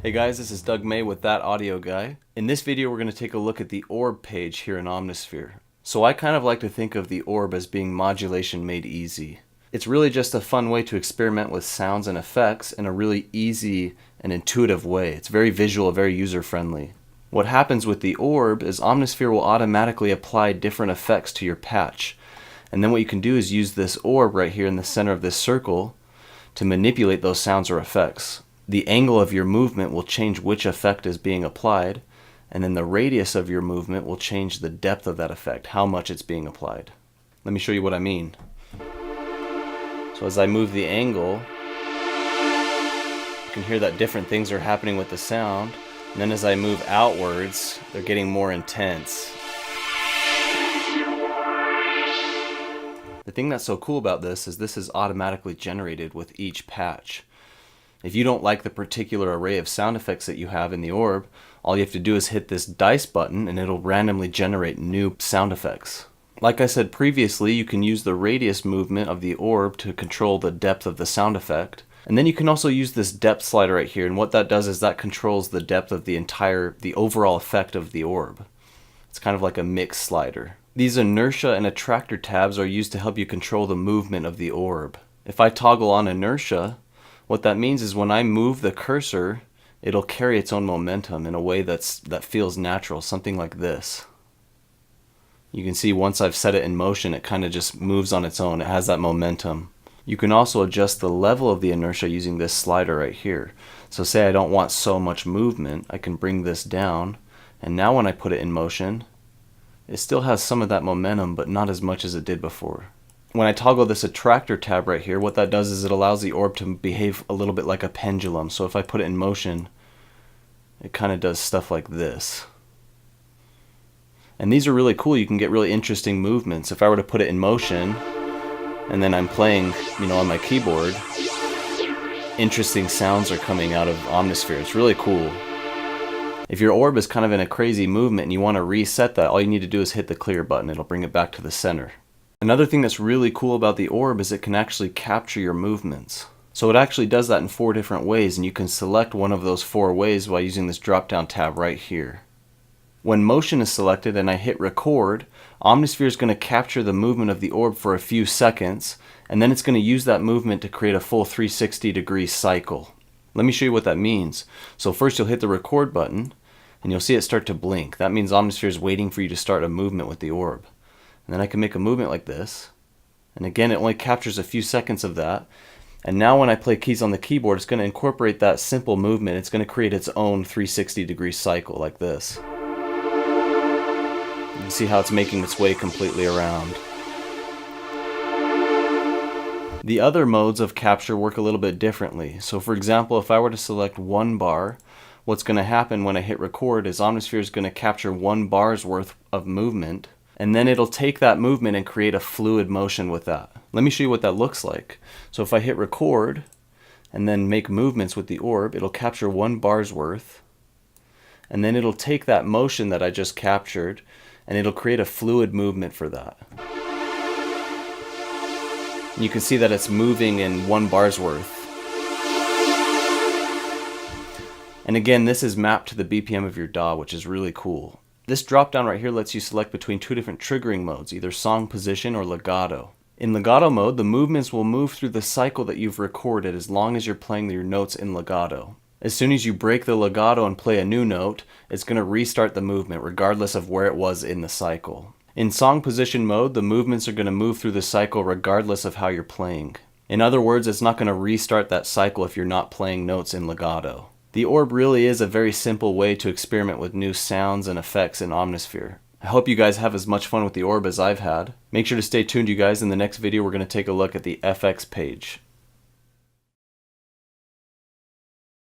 Hey guys, this is Doug May with That Audio Guy. In this video we're going to take a look at the ORB page here in Omnisphere. So I kind of like to think of the ORB as being modulation made easy. It's really just a fun way to experiment with sounds and effects in a really easy and intuitive way. It's very visual, very user-friendly. What happens with the ORB is Omnisphere will automatically apply different effects to your patch. And then what you can do is use this ORB right here in the center of this circle to manipulate those sounds or effects. The angle of your movement will change which effect is being applied, and then the radius of your movement will change the depth of that effect, how much it's being applied. Let me show you what I mean. So as I move the angle, you can hear that different things are happening with the sound, and then as I move outwards, they're getting more intense. The thing that's so cool about this is automatically generated with each patch. If you don't like the particular array of sound effects that you have in the ORB, all you have to do is hit this dice button and it'll randomly generate new sound effects. Like I said previously, you can use the radius movement of the ORB to control the depth of the sound effect. And then you can also use this depth slider right here, and what that does is that controls the depth of the overall effect of the ORB. It's kind of like a mix slider. These inertia and attractor tabs are used to help you control the movement of the ORB. If I toggle on inertia, what that means is when I move the cursor, it'll carry its own momentum in a way that feels natural, something like this. You can see once I've set it in motion, it kind of just moves on its own. It has that momentum. You can also adjust the level of the inertia using this slider right here. So say I don't want so much movement, I can bring this down, and now when I put it in motion, it still has some of that momentum, but not as much as it did before. When I toggle this attractor tab right here, what that does is it allows the ORB to behave a little bit like a pendulum. So if I put it in motion, it kind of does stuff like this. And these are really cool. You can get really interesting movements. If I were to put it in motion, and then I'm playing, on my keyboard, interesting sounds are coming out of Omnisphere. It's really cool. If your ORB is kind of in a crazy movement and you want to reset that, all you need to do is hit the clear button. It'll bring it back to the center. Another thing that's really cool about the ORB is it can actually capture your movements. So it actually does that in 4 different ways, and you can select one of those 4 ways by using this drop-down tab right here. When motion is selected and I hit record, Omnisphere is going to capture the movement of the ORB for a few seconds, and then it's going to use that movement to create a full 360-degree cycle. Let me show you what that means. So first you'll hit the record button, and you'll see it start to blink. That means Omnisphere is waiting for you to start a movement with the ORB. And then I can make a movement like this. And again, it only captures a few seconds of that. And now when I play keys on the keyboard, it's going to incorporate that simple movement. It's going to create its own 360-degree cycle like this. You can see how it's making its way completely around. The other modes of capture work a little bit differently. So for example, if I were to select 1 bar, what's going to happen when I hit record is Omnisphere is going to capture 1 bar's worth of movement, and then it'll take that movement and create a fluid motion with that. Let me show you what that looks like. So if I hit record and then make movements with the ORB, it'll capture 1 bar's worth, and then it'll take that motion that I just captured and it'll create a fluid movement for that. And you can see that it's moving in 1 bar's worth. And again, this is mapped to the BPM of your DAW, which is really cool. This drop down right here lets you select between 2 different triggering modes, either song position or legato. In legato mode, the movements will move through the cycle that you've recorded as long as you're playing your notes in legato. As soon as you break the legato and play a new note, it's going to restart the movement regardless of where it was in the cycle. In song position mode, the movements are going to move through the cycle regardless of how you're playing. In other words, it's not going to restart that cycle if you're not playing notes in legato. The ORB really is a very simple way to experiment with new sounds and effects in Omnisphere. I hope you guys have as much fun with the ORB as I've had. Make sure to stay tuned, you guys. In the next video, we're going to take a look at the FX page.